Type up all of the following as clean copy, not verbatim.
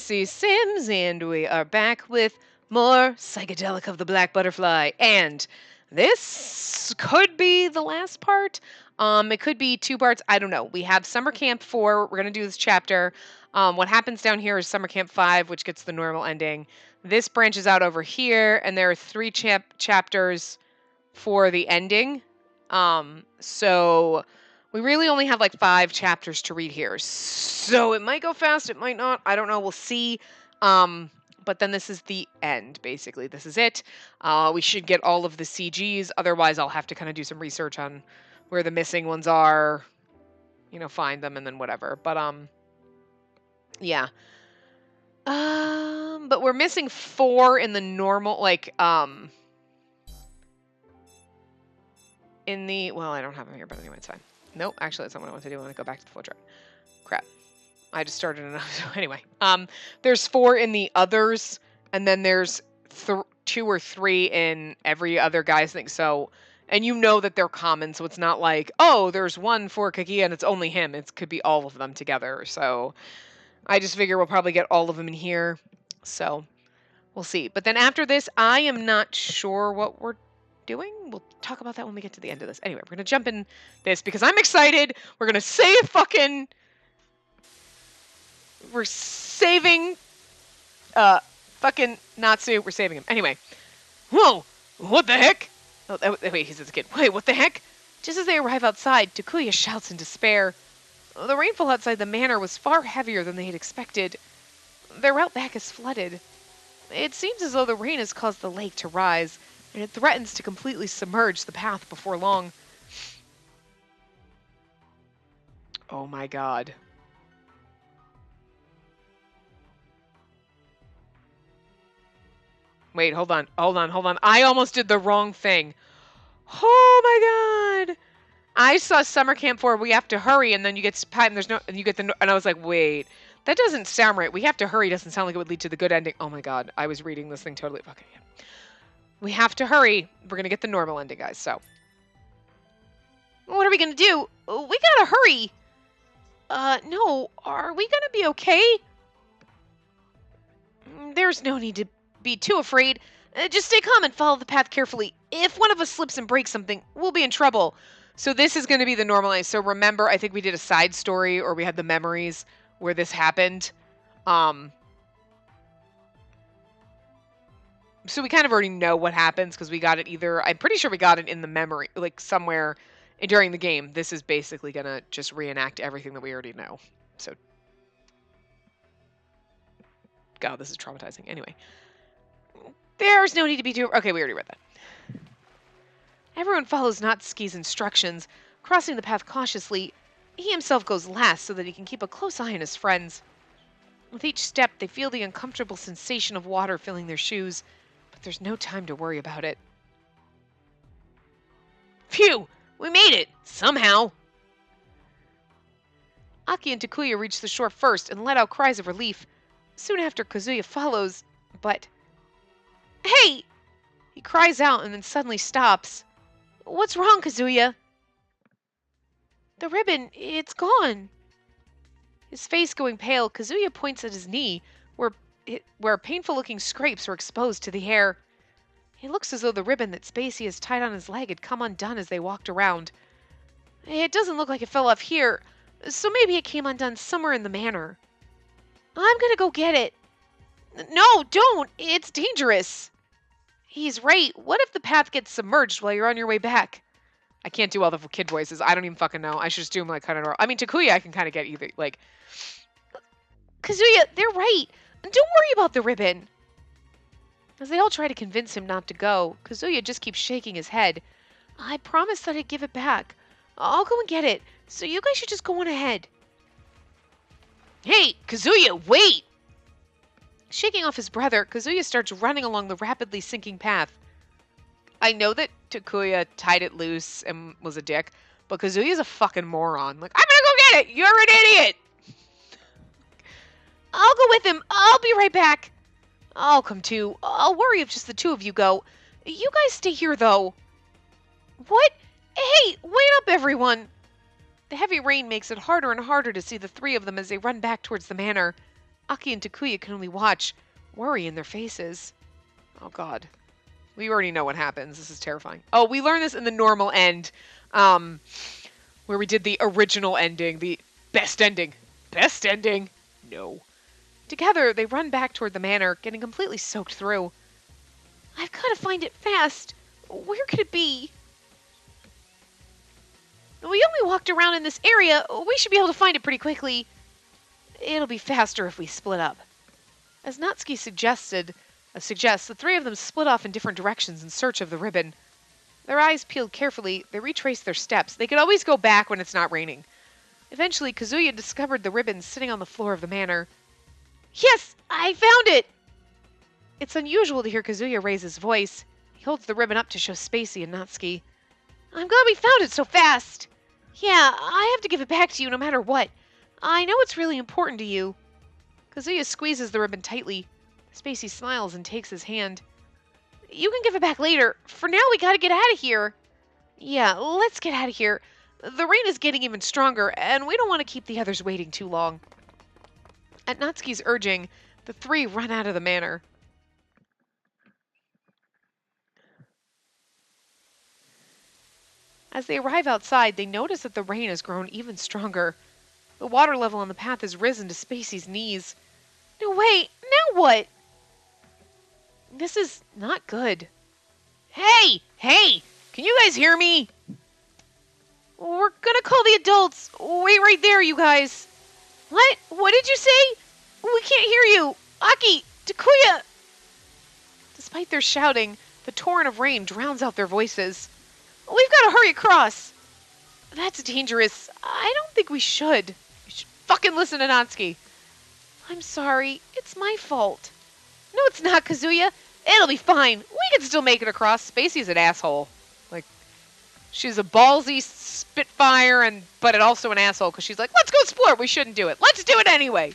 Spacey Sims, and we are back with more Psychedelic of the Black Butterfly. And this could be the last part. It could be two parts. I don't know. We have Summer Camp 4. We're going to do this chapter. What happens down here is Summer Camp 5, which gets the normal ending. This branches out over here, and there are three chapters for the ending. So we really only have like 5 chapters to read here. So it might go fast, it might not. I don't know. We'll see. But then this is the end, basically. This is it. We should get all of the CGs. Otherwise, I'll have to kind of do some research on where the missing ones are. You know, find them and then whatever. But, yeah. But we're missing 4 in the normal, like, in the, well, I don't have them here, but anyway, it's fine. Nope, actually, that's not what I want to do. I want to go back to the flow chart. Crap. I just started another. Anyway, there's 4 in the others, and then there's 2 or 3 in every other guy's thing. So, and you know that they're common, so it's not like, oh, there's 1 for Kakia and it's only him. It could be all of them together. So, I just figure we'll probably get all of them in here. So, we'll see. But then after this, I am not sure what we're doing. We'll talk about that when we get to the end of this. Anyway, we're going to jump in this because I'm excited. We're going to save fucking... We're saving fucking Natsu. We're saving him. Anyway. Whoa! What the heck? Oh, wait, he's a kid. Wait, what the heck? Just as they arrive outside, Takuya shouts in despair. The rainfall outside the manor was far heavier than they had expected. Their route back is flooded. It seems as though the rain has caused the lake to rise, and it threatens to completely submerge the path before long. Oh my god. Wait, hold on. I almost did the wrong thing. Oh my god. I saw Summer Camp 4, we have to hurry, and then you get and there's no, and you get the, and I was like, wait, that doesn't sound right. We have to hurry doesn't sound like it would lead to the good ending. Oh my god, I was reading this thing totally. Okay, yeah. We have to hurry. We're gonna get the normal ending, guys. So, what are we gonna do? We gotta hurry. No, are we gonna be okay? There's no need to be too afraid. Just stay calm and follow the path carefully. If one of us slips and breaks something, we'll be in trouble. So this is going to be the normalized. So remember, I think we did a side story, or we had the memories where this happened. So we kind of already know what happens because we got it either, I'm pretty sure we got it in the memory, like somewhere during the game. This is basically going to just reenact everything that we already know. So, God, this is traumatizing. Anyway. There's no need to be too... Okay, we already read that. Everyone follows Natsuki's instructions, crossing the path cautiously. He himself goes last so that he can keep a close eye on his friends. With each step, they feel the uncomfortable sensation of water filling their shoes, but there's no time to worry about it. Phew! We made it! Somehow! Aki and Takuya reach the shore first and let out cries of relief. Soon after, Kazuya follows, but... Hey! He cries out and then suddenly stops. What's wrong, Kazuya? The ribbon, it's gone. His face going pale, Kazuya points at his knee, where painful-looking scrapes were exposed to the hair. It looks as though the ribbon that Spacey has tied on his leg had come undone as they walked around. It doesn't look like it fell off here, so maybe it came undone somewhere in the manor. I'm gonna go get it. No, don't! It's dangerous! He's right. What if the path gets submerged while you're on your way back? I can't do all the kid voices. I don't even fucking know. I should just do them like kind of... I mean, Takuya I can kind of get either. Like, Kazuya, they're right. Don't worry about the ribbon. As they all try to convince him not to go, Kazuya just keeps shaking his head. I promised that I'd give it back. I'll go and get it, so you guys should just go on ahead. Hey, Kazuya, wait! Shaking off his brother, Kazuya starts running along the rapidly sinking path. I know that Takuya tied it loose and was a dick, but Kazuya's a fucking moron. Like, I'm gonna go get it! You're an idiot! I'll go with him. I'll be right back. I'll come too. I'll worry if just the 2 of you go. You guys stay here, though. What? Hey, wait up, everyone! The heavy rain makes it harder and harder to see the 3 of them as they run back towards the manor. Aki and Takuya can only watch, worry in their faces. Oh god. We already know what happens. This is terrifying. Oh, we learned this in the normal end, where we did the original ending, the best ending. Best ending? No. Together, they run back toward the manor, getting completely soaked through. I've got to find it fast. Where could it be? We only walked around in this area. We should be able to find it pretty quickly. It'll be faster if we split up. As Natsuki suggests, the three of them split off in different directions in search of the ribbon. Their eyes peeled carefully, they retraced their steps. They could always go back when it's not raining. Eventually, Kazuya discovered the ribbon sitting on the floor of the manor. Yes, I found it! It's unusual to hear Kazuya raise his voice. He holds the ribbon up to show Spacey and Natsuki. I'm glad we found it so fast. Yeah, I have to give it back to you no matter what. I know it's really important to you. Kazuya squeezes the ribbon tightly. Spacey smiles and takes his hand. You can give it back later. For now, we gotta get out of here. Yeah, let's get out of here. The rain is getting even stronger, and we don't want to keep the others waiting too long. At Natsuki's urging, the three run out of the manor. As they arrive outside, they notice that the rain has grown even stronger. The water level on the path has risen to Spacey's knees. No, wait, now what? This is not good. Hey! Hey! Can you guys hear me? We're gonna call the adults. Wait right there, you guys. What? What did you say? We can't hear you. Aki! Takuya! Despite their shouting, the torrent of rain drowns out their voices. We've got to hurry across. That's dangerous. I don't think we should. We should fucking listen to Natsuki. I'm sorry. It's my fault. No, it's not, Kazuya. It'll be fine. We can still make it across. Spacey's an asshole. Like, she's a ballsy spitfire, but also an asshole because she's like, let's go explore. We shouldn't do it. Let's do it anyway.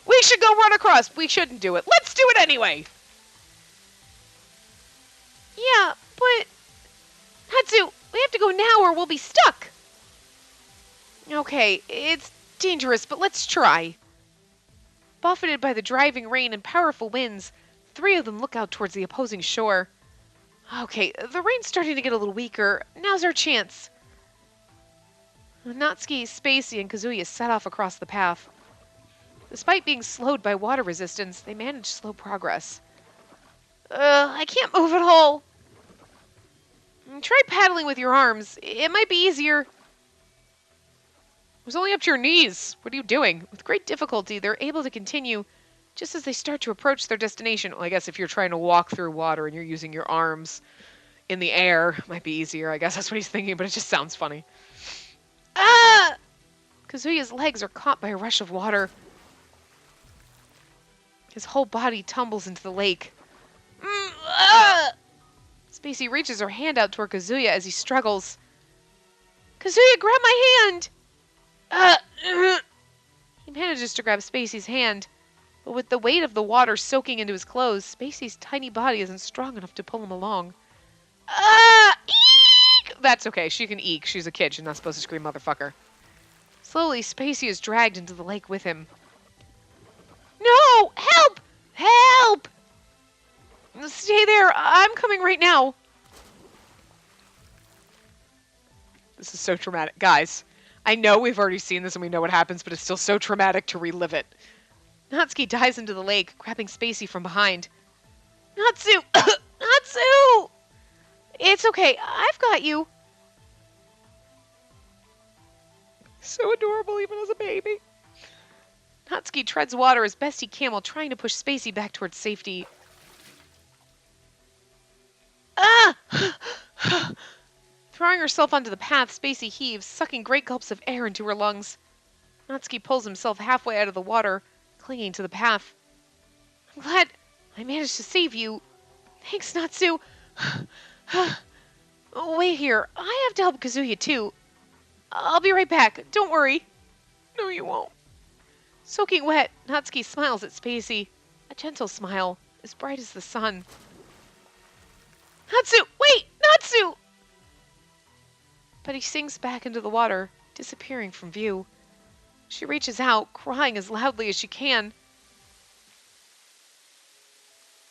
We should go run across. We shouldn't do it. Let's do it anyway. Yeah, but... Hatsu, we have to go now or we'll be stuck. Okay, it's dangerous, but let's try. Buffeted by the driving rain and powerful winds, three of them look out towards the opposing shore. Okay, the rain's starting to get a little weaker. Now's our chance. Natsuki, Spacey, and Kazuya set off across the path. Despite being slowed by water resistance, they manage slow progress. I can't move at all. Try paddling with your arms. It might be easier. It was only up to your knees. What are you doing? With great difficulty, they're able to continue just as they start to approach their destination. Well, I guess if you're trying to walk through water and you're using your arms in the air, it might be easier. I guess that's what he's thinking, but it just sounds funny. Ah! Kazuya's legs are caught by a rush of water. His whole body tumbles into the lake. Spacey reaches her hand out toward Kazuya as he struggles. Kazuya, grab my hand! He manages to grab Spacey's hand, but with the weight of the water soaking into his clothes, Spacey's tiny body isn't strong enough to pull him along. Eek! That's okay, she can eek. She's a kid, she's not supposed to scream motherfucker. Slowly, Spacey is dragged into the lake with him. No! Help! Help! Stay there. I'm coming right now. This is so traumatic. Guys, I know we've already seen this and we know what happens, but it's still so traumatic to relive it. Natsuki dives into the lake, grabbing Spacey from behind. Natsu! Natsu! It's okay. I've got you. So adorable even as a baby. Natsuki treads water as best he can while trying to push Spacey back towards safety. Throwing herself onto the path, Spacey heaves, sucking great gulps of air into her lungs. Natsuki pulls himself halfway out of the water, clinging to the path. I'm glad I managed to save you. Thanks, Natsu. Wait here. I have to help Kazuya, too. I'll be right back. Don't worry. No, you won't. Soaking wet, Natsuki smiles at Spacey. A gentle smile, as bright as the sun. Natsu! Wait! Natsu! But he sinks back into the water, disappearing from view. She reaches out, crying as loudly as she can.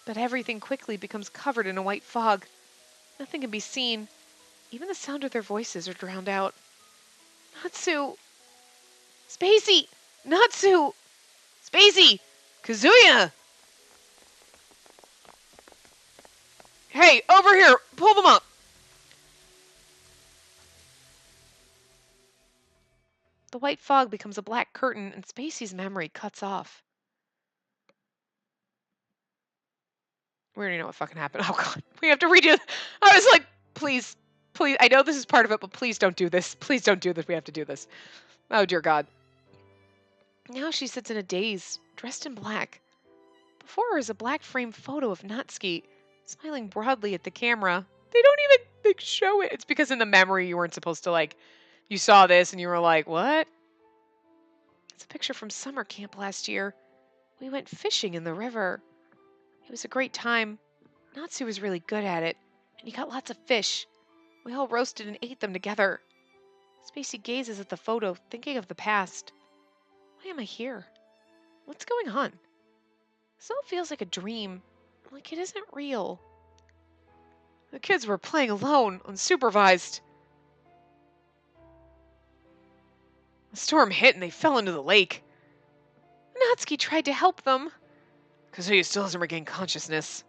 But everything quickly becomes covered in a white fog. Nothing can be seen. Even the sound of their voices are drowned out. Natsu! Spacey! Natsu! Spacey! Kazuya! Hey, over here! Pull them up! The white fog becomes a black curtain and Spacey's memory cuts off. We already know what fucking happened. Oh god, we have to redo it. I was like, please, please, I know this is part of it, but please don't do this. Please don't do this. We have to do this. Oh dear god. Now she sits in a daze, dressed in black. Before her is a black framed photo of Natsuki, smiling broadly at the camera. They don't even show it. It's because in the memory you weren't supposed to you saw this and you were like, what? It's a picture from summer camp last year. We went fishing in the river. It was a great time. Natsu was really good at it, and he got lots of fish. We all roasted and ate them together. Spacey gazes at the photo, thinking of the past. Why am I here? What's going on? This all feels like a dream, like it isn't real. The kids were playing alone, unsupervised. The storm hit and they fell into the lake. Natsuki tried to help them. Kazuya still hasn't regained consciousness.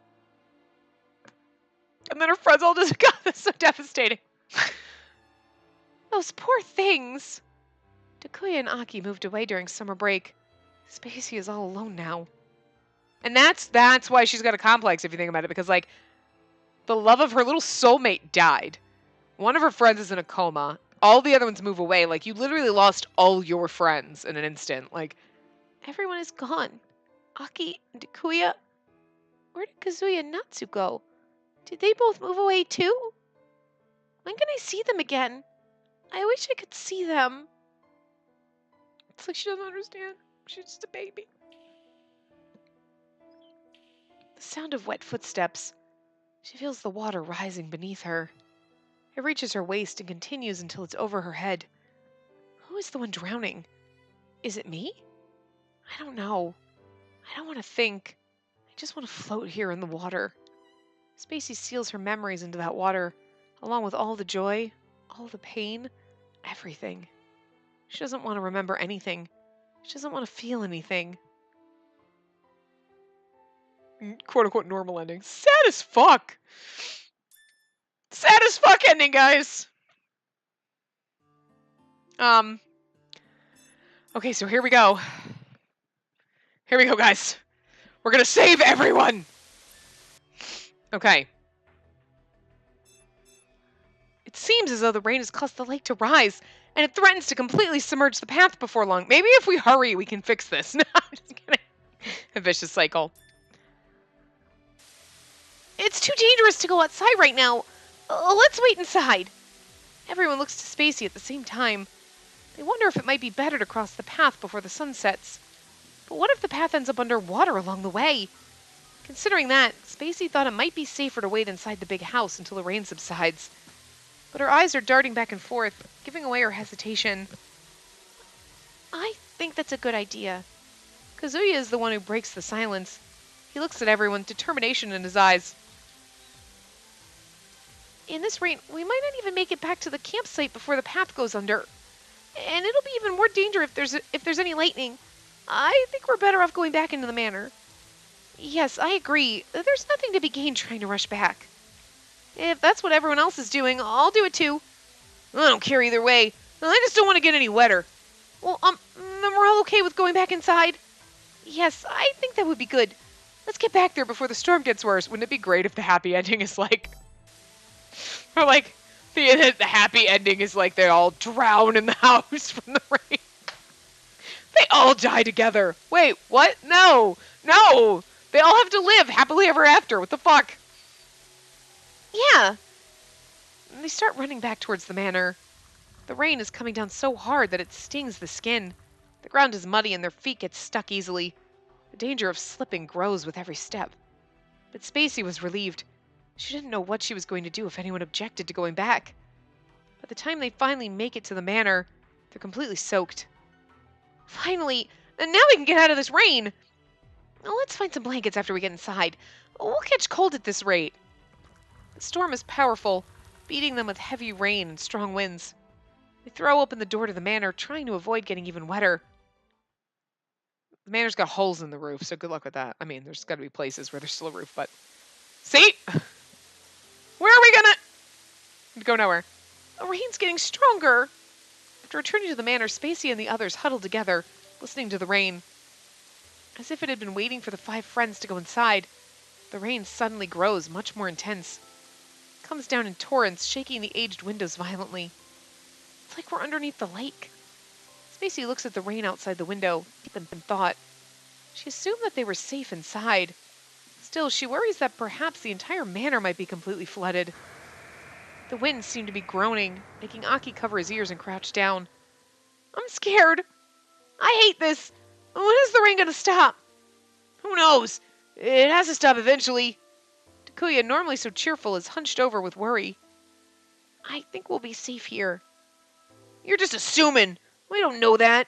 And then her friends all just got this so devastating. Those poor things. Takuya and Aki moved away during summer break. Spacey is all alone now. And that's why she's got a complex if you think about it, because the love of her little soulmate died. One of her friends is in a coma. All the other ones move away. You literally lost all your friends in an instant. Everyone is gone. Aki and Takuya. Where did Kazuya and Natsu go? Did they both move away too? When can I see them again? I wish I could see them. It's like she doesn't understand. She's just a baby. The sound of wet footsteps. She feels the water rising beneath her. It reaches her waist and continues until it's over her head. Who is the one drowning? Is it me? I don't know. I don't want to think. I just want to float here in the water. Spacey seals her memories into that water, along with all the joy, all the pain, everything. She doesn't want to remember anything. She doesn't want to feel anything. Quote-unquote normal ending. Sad as fuck! Sad as fuck ending, guys! Okay, so here we go. Here we go, guys. We're gonna save everyone! Okay. It seems as though the rain has caused the lake to rise, and it threatens to completely submerge the path before long. Maybe if we hurry, we can fix this. No, I'm just kidding. A vicious cycle. It's too dangerous to go outside right now. Let's wait inside. Everyone looks to Spacey at the same time. They wonder if it might be better to cross the path before the sun sets. But what if the path ends up underwater along the way? Considering that, Spacey thought it might be safer to wait inside the big house until the rain subsides. But her eyes are darting back and forth, giving away her hesitation. I think that's a good idea. Kazuya is the one who breaks the silence. He looks at everyone, determination in his eyes. In this rain, we might not even make it back to the campsite before the path goes under. And it'll be even more dangerous if there's any lightning. I think we're better off going back into the manor. Yes, I agree. There's nothing to be gained trying to rush back. If that's what everyone else is doing, I'll do it too. I don't care either way. I just don't want to get any wetter. Well, then we're all okay with going back inside? Yes, I think that would be good. Let's get back there before the storm gets worse. Wouldn't it be great if the happy ending is or the happy ending is they all drown in the house from the rain. They all die together. Wait, what? No. No. They all have to live happily ever after. What the fuck? Yeah. And they start running back towards the manor. The rain is coming down so hard that it stings the skin. The ground is muddy and their feet get stuck easily. The danger of slipping grows with every step. But Spacey was relieved. She didn't know what she was going to do if anyone objected to going back. By the time they finally make it to the manor, they're completely soaked. Finally! And now we can get out of this rain! Now let's find some blankets after we get inside. We'll catch cold at this rate. The storm is powerful, beating them with heavy rain and strong winds. They throw open the door to the manor, trying to avoid getting even wetter. The manor's got holes in the roof, so good luck with that. I mean, there's got to be places where there's still a roof, but... See? Where are we gonna... Go nowhere. The rain's getting stronger. After returning to the manor, Spacey and the others huddled together, listening to the rain. As if it had been waiting for the 5 friends to go inside, the rain suddenly grows much more intense. It comes down in torrents, shaking the aged windows violently. It's like we're underneath the lake. Spacey looks at the rain outside the window, deep in thought. She assumed that they were safe inside. Still, she worries that perhaps the entire manor might be completely flooded. The wind seemed to be groaning, making Aki cover his ears and crouch down. I'm scared. I hate this. When is the rain going to stop? Who knows? It has to stop eventually. Takuya, normally so cheerful, is hunched over with worry. I think we'll be safe here. You're just assuming. We don't know that.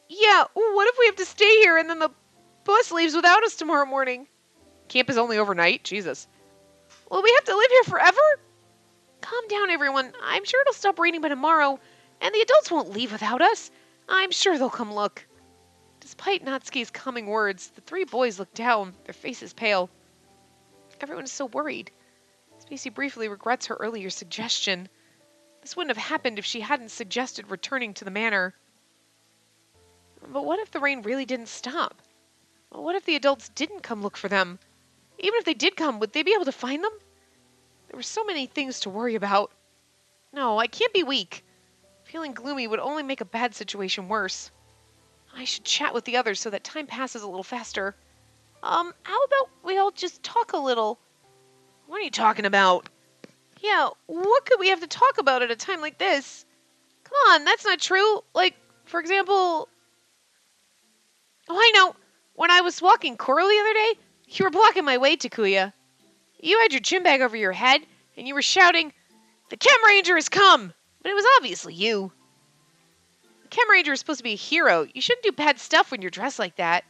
Yeah, what if we have to stay here and then the bus leaves without us tomorrow morning? Camp is only overnight? Jesus. Will we have to live here forever? Calm down, everyone. I'm sure it'll stop raining by tomorrow, and the adults won't leave without us. I'm sure they'll come look. Despite Natsuki's calming words, the 3 boys look down, their faces pale. Everyone is so worried. Spacey briefly regrets her earlier suggestion. This wouldn't have happened if she hadn't suggested returning to the manor. But what if the rain really didn't stop? What if the adults didn't come look for them? Even if they did come, would they be able to find them? There were so many things to worry about. No, I can't be weak. Feeling gloomy would only make a bad situation worse. I should chat with the others so that time passes a little faster. How about we all just talk a little? What are you talking about? Yeah, what could we have to talk about at a time like this? Come on, that's not true. Like, for example... Oh, I know. When I was walking Coral the other day, you were blocking my way, Takuya. You had your gym bag over your head, and you were shouting, "The Chem Ranger has come!" But it was obviously you. The Chem Ranger is supposed to be a hero. You shouldn't do bad stuff when you're dressed like that.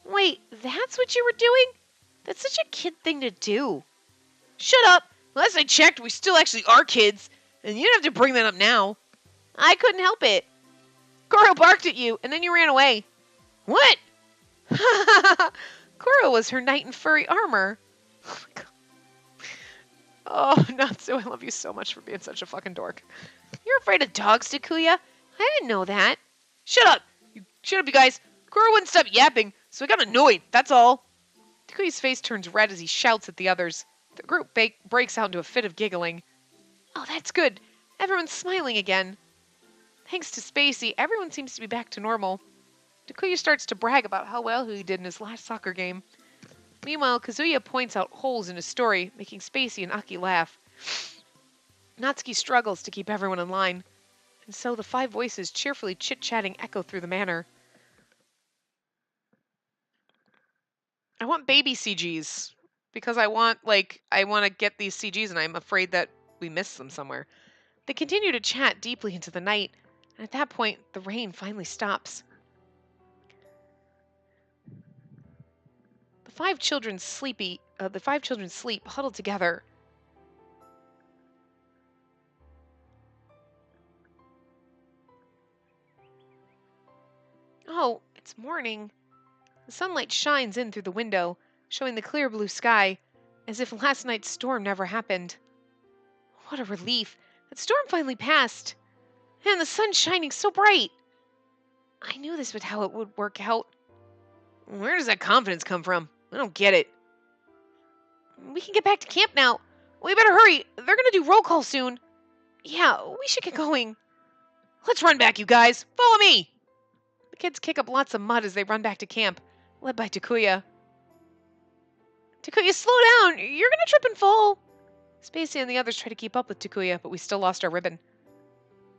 Wait, that's what you were doing? That's such a kid thing to do. Shut up! Last I checked, we still actually are kids, and you don't have to bring that up now. I couldn't help it. Coral barked at you, and then you ran away. What? Coral was her knight in furry armor. Oh my god. Oh, Natsu, I love you so much for being such a fucking dork. You're afraid of dogs, Takuya? I didn't know that. Shut up! Shut up, you guys. Coral wouldn't stop yapping, so I got annoyed, that's all. Takuya's face turns red as he shouts at the others. The group breaks out into a fit of giggling. Oh, that's good. Everyone's smiling again. Thanks to Spacey, everyone seems to be back to normal. Takuya starts to brag about how well he did in his last soccer game. Meanwhile, Kazuya points out holes in his story, making Spacey and Aki laugh. Natsuki struggles to keep everyone in line, and so the 5 voices cheerfully chit-chatting echo through the manor. I want baby CGs, because I want to get these CGs, and I'm afraid that we missed them somewhere. They continue to chat deeply into the night, and at that point, the rain finally stops. The 5 children sleep huddled together. Oh, it's morning. The sunlight shines in through the window, showing the clear blue sky, as if last night's storm never happened. What a relief. That storm finally passed. And the sun's shining so bright. I knew this was how it would work out. Where does that confidence come from? I don't get it. We can get back to camp now. We better hurry. They're going to do roll call soon. Yeah, we should get going. Let's run back, you guys. Follow me. The kids kick up lots of mud as they run back to camp, led by Takuya. Takuya, slow down. You're going to trip and fall. Spacey and the others try to keep up with Takuya, but we still lost our ribbon.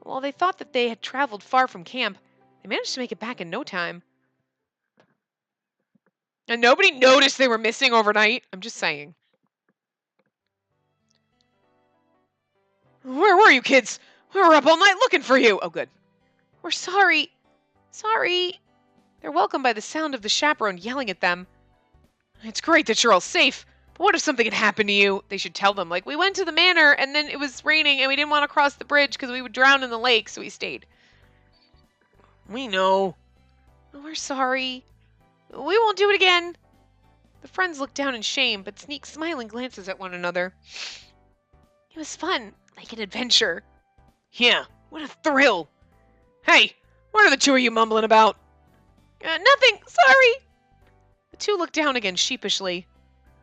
While they thought that they had traveled far from camp, they managed to make it back in no time. And nobody noticed they were missing overnight. I'm just saying. Where were you, kids? We were up all night looking for you. Oh, good. We're sorry. Sorry. They're welcomed by the sound of the chaperone yelling at them. It's great that you're all safe, but what if something had happened to you? They should tell them, like, we went to the manor and then it was raining and we didn't want to cross the bridge because we would drown in the lake, so we stayed. We know. Oh, we're sorry. We won't do it again. The friends look down in shame, but sneak smiling glances at one another. It was fun, like an adventure. Yeah, what a thrill. Hey, what are the two of you mumbling about? Nothing, sorry. The two looked down again sheepishly.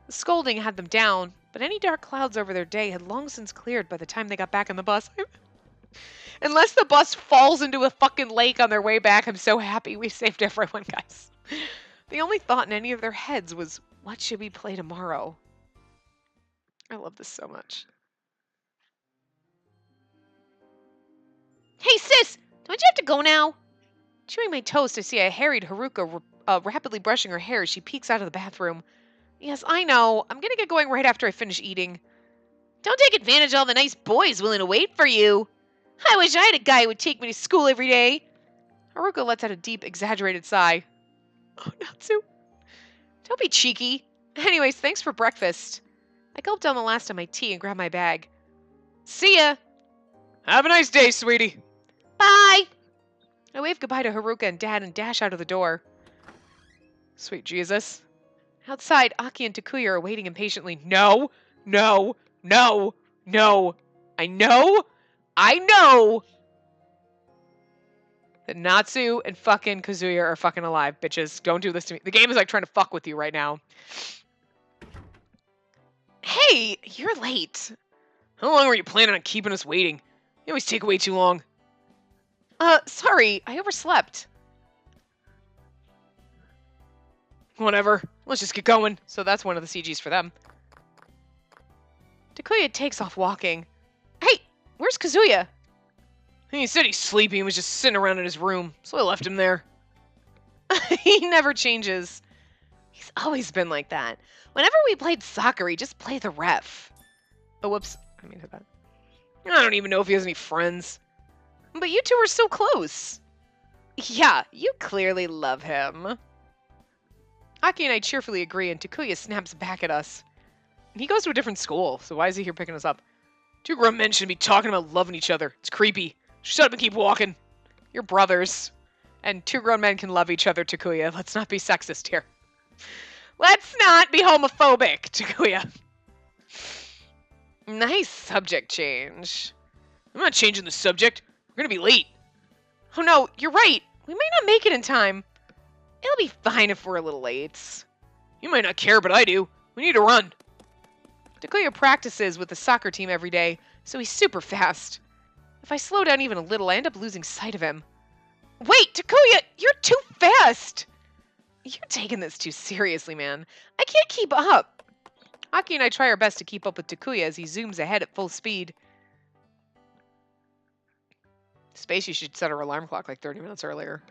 The scolding had them down, but any dark clouds over their day had long since cleared by the time they got back on the bus. Unless the bus falls into a fucking lake on their way back, I'm so happy we saved everyone, guys. The only thought in any of their heads was, what should we play tomorrow? I love this so much. Hey, sis! Don't you have to go now? Chewing my toast, I see a harried Haruka rapidly brushing her hair as she peeks out of the bathroom. Yes, I know. I'm gonna get going right after I finish eating. Don't take advantage of all the nice boys willing to wait for you. I wish I had a guy who would take me to school every day. Haruka lets out a deep, exaggerated sigh. Oh, Natsu. Don't be cheeky. Anyways, thanks for breakfast. I gulped down the last of my tea and grabbed my bag. See ya. Have a nice day, sweetie. Bye. I wave goodbye to Haruka and Dad and dash out of the door. Sweet Jesus. Outside, Aki and Takuya are waiting impatiently. No, no, no, no. I know that Natsu and fucking Kazuya are fucking alive, bitches. Don't do this to me. The game is like trying to fuck with you right now. Hey, you're late. How long were you planning on keeping us waiting? You always take way too long. Sorry, I overslept. Whatever, let's just get going. So that's one of the CGs for them. Takuya takes off walking. Hey, where's Kazuya? He said he's sleepy and was just sitting around in his room, so I left him there. He never changes. He's always been like that. Whenever we played soccer, he just played the ref. Oh, whoops. I mean that. I don't even know if he has any friends. But you two are so close. Yeah, you clearly love him. Aki and I cheerfully agree, and Takuya snaps back at us. He goes to a different school, so why is he here picking us up? Two grown men shouldn't be talking about loving each other. It's creepy. Shut up and keep walking. You're brothers. And two grown men can love each other, Takuya. Let's not be sexist here. Let's not be homophobic, Takuya. Nice subject change. I'm not changing the subject. We're gonna be late. Oh no, you're right. We might not make it in time. It'll be fine if we're a little late. You might not care, but I do. We need to run. Takuya practices with the soccer team every day, so he's super fast. If I slow down even a little, I end up losing sight of him. Wait, Takuya, you're too fast! You're taking this too seriously, man. I can't keep up. Aki and I try our best to keep up with Takuya as he zooms ahead at full speed. Spacey should set our alarm clock like 30 minutes earlier.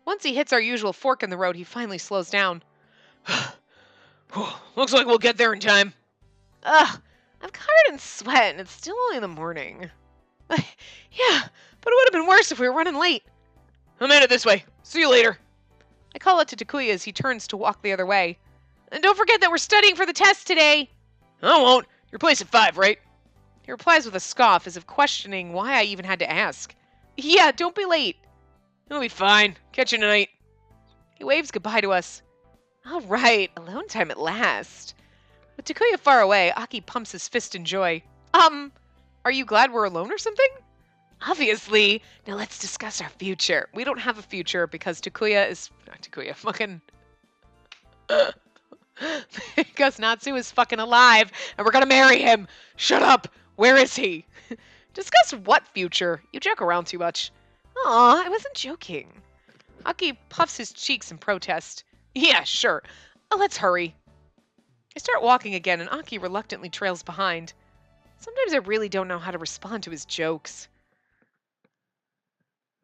Once he hits our usual fork in the road, he finally slows down. Looks like we'll get there in time. Ugh, I'm covered in sweat and it's still only in the morning. Yeah, but it would have been worse if we were running late. I'm headed this way. See you later. I call out to Takuya as he turns to walk the other way. And don't forget that we're studying for the test today. I won't. Your place at 5, right? He replies with a scoff as if questioning why I even had to ask. Yeah, don't be late. It'll be fine. Catch you tonight. He waves goodbye to us. All right, alone time at last. With Takuya far away, Aki pumps his fist in joy. Are you glad we're alone or something? Obviously. Now let's discuss our future. We don't have a future because Takuya is... Not Takuya, fucking... because Natsu is fucking alive and we're gonna marry him. Shut up. Where is he? Discuss what future? You joke around too much. Aw, I wasn't joking. Aki puffs his cheeks in protest. Yeah, sure. Let's hurry. I start walking again and Aki reluctantly trails behind. Sometimes I really don't know how to respond to his jokes.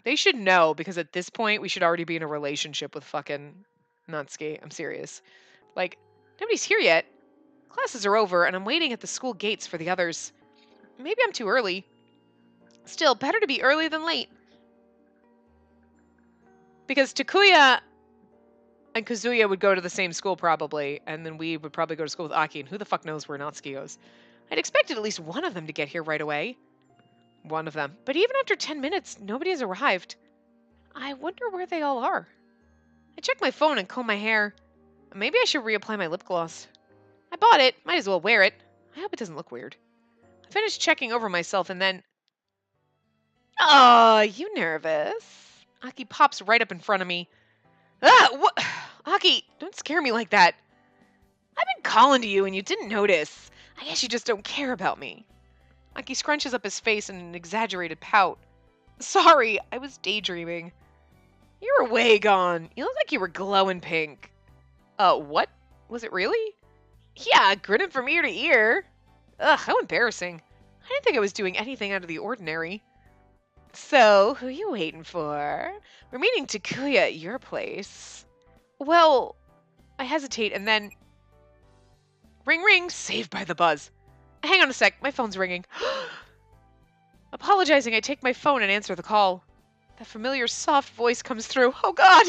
They should know, because at this point, we should already be in a relationship with fucking Natsuki. I'm serious. Like, nobody's here yet. Classes are over, and I'm waiting at the school gates for the others. Maybe I'm too early. Still, better to be early than late. Because Takuya and Kazuya would go to the same school probably, and then we would probably go to school with Aki, and who the fuck knows where Natsuki goes. I'd expected at least one of them to get here right away. One of them. But even after 10 minutes, nobody has arrived. I wonder where they all are. I check my phone and comb my hair. Maybe I should reapply my lip gloss. I bought it. Might as well wear it. I hope it doesn't look weird. I finished checking over myself and then... Oh, you nervous? Aki pops right up in front of me. Ah, what? Aki, don't scare me like that. I've been calling to you and you didn't notice. I guess you just don't care about me. Aki scrunches up his face in an exaggerated pout. Sorry, I was daydreaming. You were way gone. You look like you were glowing pink. What? Was it really? Yeah, grinning from ear to ear. Ugh, how embarrassing. I didn't think I was doing anything out of the ordinary. So, who you waiting for? We're meeting Takuya at your place. Well, I hesitate and then... Ring ring, saved by the buzz. Hang on a sec, my phone's ringing. Apologizing, I take my phone and answer the call. That familiar soft voice comes through. Oh God!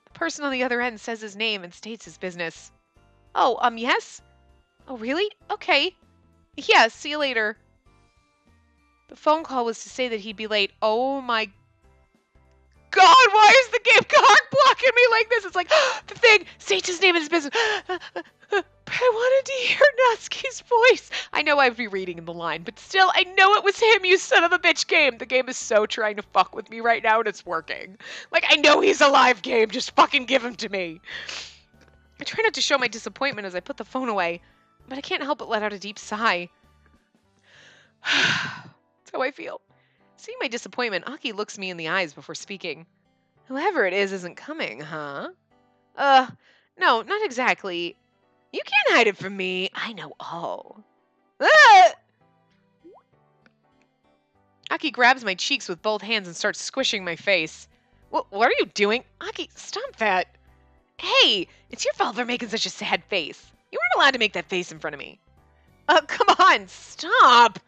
The person on the other end says his name and states his business. Oh, yes? Oh, really? Okay. Yeah, see you later. The phone call was to say that he'd be late. Oh my God, why is the game card blocking me like this? It's like, the thing, states his name and his business. But I wanted to hear Natsuki's voice. I know I'd be reading in the line, but still, I know it was him, you son of a bitch game. The game is so trying to fuck with me right now, and it's working. Like, I know he's a live game. Just fucking give him to me. I try not to show my disappointment as I put the phone away, but I can't help but let out a deep sigh. That's how I feel. Seeing my disappointment, Aki looks me in the eyes before speaking. Whoever it is isn't coming, huh? No, not exactly. You can't hide it from me. I know all. Ah! Aki grabs my cheeks with both hands and starts squishing my face. What are you doing? Aki, stop that. Hey, it's your fault for making such a sad face. You weren't allowed to make that face in front of me. Come on, stop.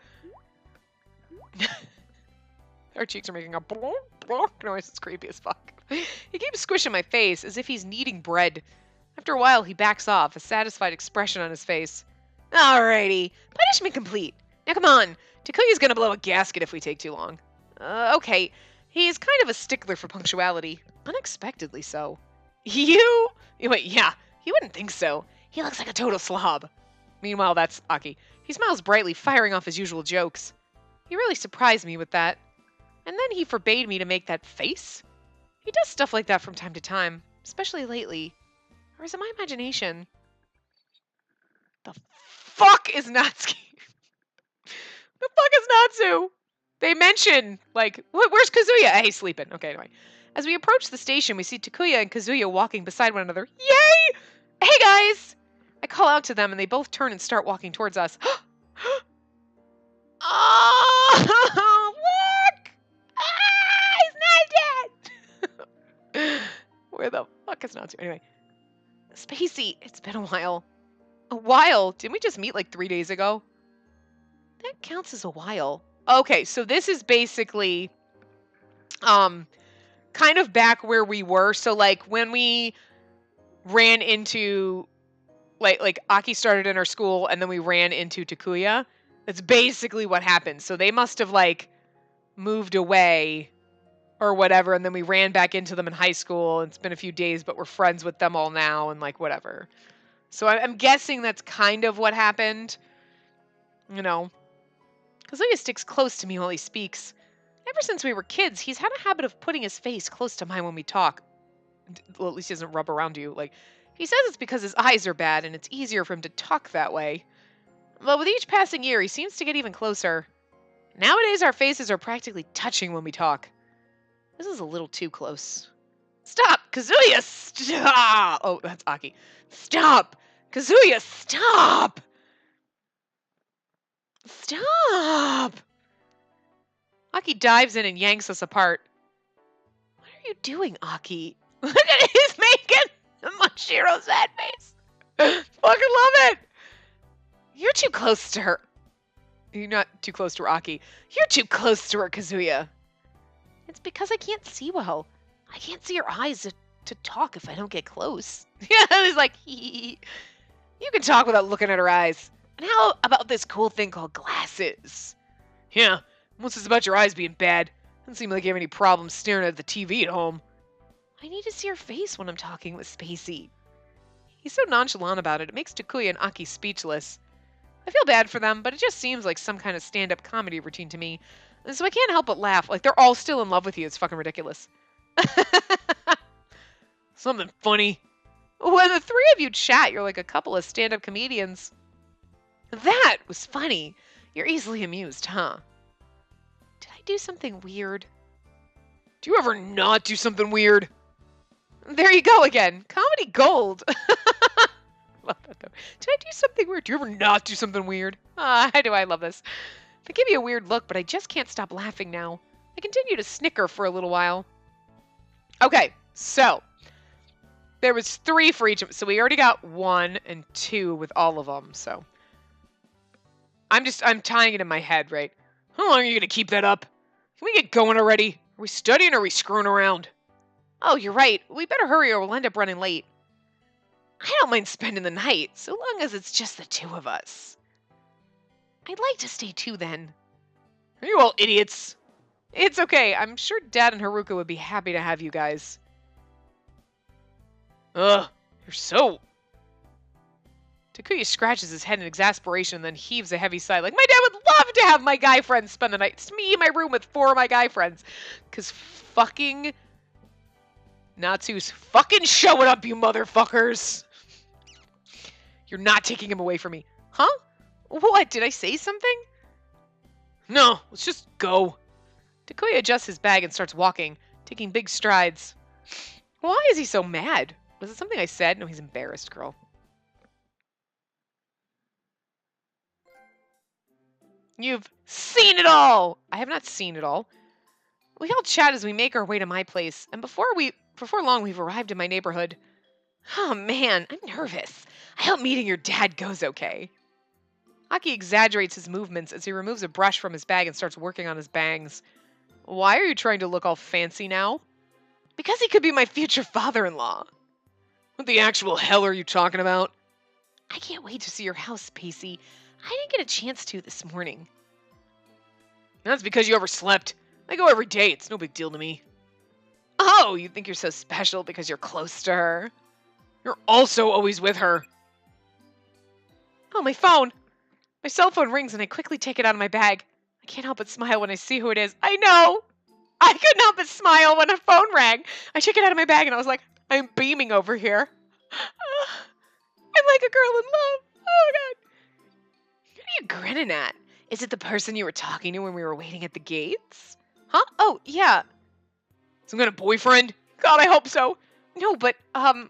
Our cheeks are making a blonk, blonk noise. It's creepy as fuck. He keeps squishing my face as if he's kneading bread. After a while, he backs off, a satisfied expression on his face. Alrighty, punishment complete. Now come on, Takuya's gonna blow a gasket if we take too long. Okay, he's kind of a stickler for punctuality. Unexpectedly so. You? Wait, yeah, you wouldn't think so. He looks like a total slob. Meanwhile, that's Aki. He smiles brightly, firing off his usual jokes. He really surprised me with that. And then he forbade me to make that face? He does stuff like that from time to time, especially lately. Or is it my imagination? The fuck is Natsuki? The fuck is Natsu? They mention, like, where's Kazuya? Hey, he's sleeping. Okay, anyway. As we approach the station, we see Takuya and Kazuya walking beside one another. Yay! Hey, guys! I call out to them, and they both turn and start walking towards us. Oh, look! Ah, he's not dead! Where the fuck is Natsu? Anyway. Spacey, it's been a while. A while? Didn't we just meet like 3 days ago? That counts as a while. Okay, so this is basically kind of back where we were. So like when we ran into like Aki started in our school and then we ran into Takuya. That's basically what happened. So they must have like moved away or whatever, and then we ran back into them in high school. It's been a few days, but we're friends with them all now and like whatever. So I'm guessing that's kind of what happened. You know, Kazuya sticks close to me while he speaks. Ever since we were kids, he's had a habit of putting his face close to mine when we talk. Well, at least he doesn't rub around you. Like, he says it's because his eyes are bad and it's easier for him to talk that way. But with each passing year, he seems to get even closer. Nowadays, our faces are practically touching when we talk. This is a little too close. Stop! Kazuya, stop! Oh, that's Aki. Stop! Kazuya, stop! Stop! Aki dives in and yanks us apart. What are you doing, Aki? Look at it, he's making the Moshiro sad face. Fucking love it! You're too close to her. You're not too close to her, Aki. You're too close to her, Kazuya. It's because I can't see well. I can't see her eyes. to talk if I don't get close. Yeah, he's like, hee. You can talk without looking at her eyes. And how about this cool thing called glasses? Yeah, what's this about your eyes being bad? Doesn't seem like you have any problems staring at the TV at home. I need to see your face when I'm talking with Spacey. He's so nonchalant about it, it makes Takuya and Aki speechless. I feel bad for them, but it just seems like some kind of stand-up comedy routine to me. And so I can't help but laugh. Like, they're all still in love with you. It's fucking ridiculous. Something funny. When the three of you chat, you're like a couple of stand-up comedians. That was funny. You're easily amused, huh? Did I do something weird? Do you ever not do something weird? There you go again. Comedy gold. Love that though. Did I do something weird? Do you ever not do something weird? I do. I love this. They give you a weird look, but I just can't stop laughing now. I continue to snicker for a little while. Okay, so there was 3 for each of them. So we already got 1 and 2 with all of them. So I'm tying it in my head, right? How long are you going to keep that up? Can we get going already? Are we studying or are we screwing around? Oh, you're right. We better hurry or we'll end up running late. I don't mind spending the night, so long as it's just the 2 of us. I'd like to stay too then. Are you all idiots? It's okay. I'm sure Dad and Haruka would be happy to have you guys. Ugh, you're so... Takuya scratches his head in exasperation and then heaves a heavy sigh like, my dad would love to have my guy friends spend the night. It's me in my room with 4 of my guy friends. Because fucking... Natsu's fucking showing up, you motherfuckers. You're not taking him away from me. Huh? What? Did I say something? No, let's just go. Takuya adjusts his bag and starts walking, taking big strides. Why is he so mad? Was it something I said? No, he's embarrassed, girl. You've seen it all! I have not seen it all. We all chat as we make our way to my place, and before long we've arrived in my neighborhood. Oh man, I'm nervous. I hope meeting your dad goes okay. Aki exaggerates his movements as he removes a brush from his bag and starts working on his bangs. Why are you trying to look all fancy now? Because he could be my future father-in-law. What the actual hell are you talking about? I can't wait to see your house, Spacey. I didn't get a chance to this morning. That's because you overslept. I go every day. It's no big deal to me. Oh, you think you're so special because you're close to her? You're also always with her. Oh, my phone. My cell phone rings and I quickly take it out of my bag. I can't help but smile when I see who it is. I know! I couldn't help but smile when a phone rang. I took it out of my bag and I was like, I'm beaming over here. I'm like a girl in love. Oh, my God. What are you grinning at? Is it the person you were talking to when we were waiting at the gates? Huh? Oh, yeah. Some kind of boyfriend? God, I hope so. No, but, I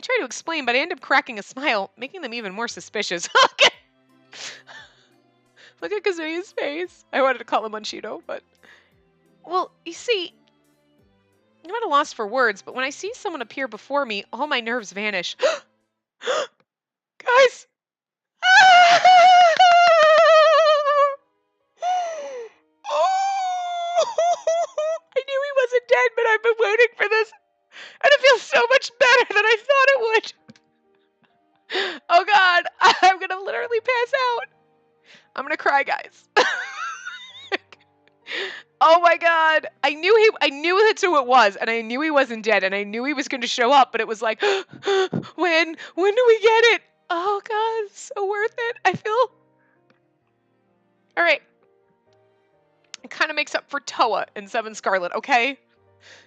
try to explain, but I end up cracking a smile, making them even more suspicious. Look at Kazuya's face. I wanted to call him Unshido, but... Well, you see, I'm at a loss for words, but when I see someone appear before me, all my nerves vanish. Guys! I knew he wasn't dead, but I've been waiting for this. And it feels so much better than I thought it would. Oh God, I'm gonna literally pass out. I'm gonna cry, guys. Oh my God. I knew that's who it was, and I knew he wasn't dead, and I knew he was gonna show up, but it was like, when do we get it? Oh God, so worth it. I feel... Alright. It kind of makes up for Toa in Seven Scarlet, okay?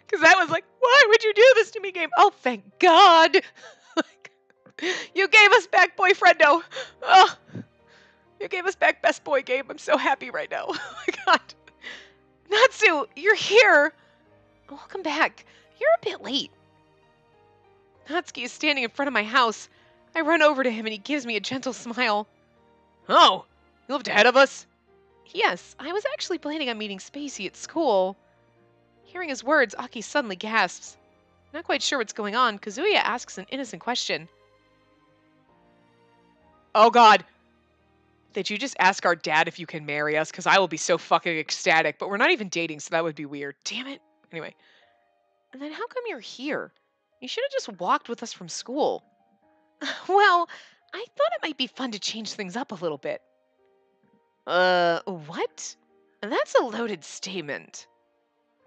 Because that was like, why would you do this to me, game? Oh, thank God. You gave us back boyfriendo. Oh, you gave us back best boy game. I'm so happy right now. Oh my God. Natsu, you're here. Welcome back. You're a bit late. Natsuki is standing in front of my house. I run over to him and he gives me a gentle smile. Oh, you lived ahead of us? Yes, I was actually planning on meeting Spacey at school. Hearing his words, Aki suddenly gasps. Not quite sure what's going on, Kazuya asks an innocent question. Oh God. Did you just ask our dad if you can marry us? Because I will be so fucking ecstatic, but we're not even dating, so that would be weird. Damn it. Anyway. And then how come you're here? You should have just walked with us from school. Well, I thought it might be fun to change things up a little bit. What? That's a loaded statement.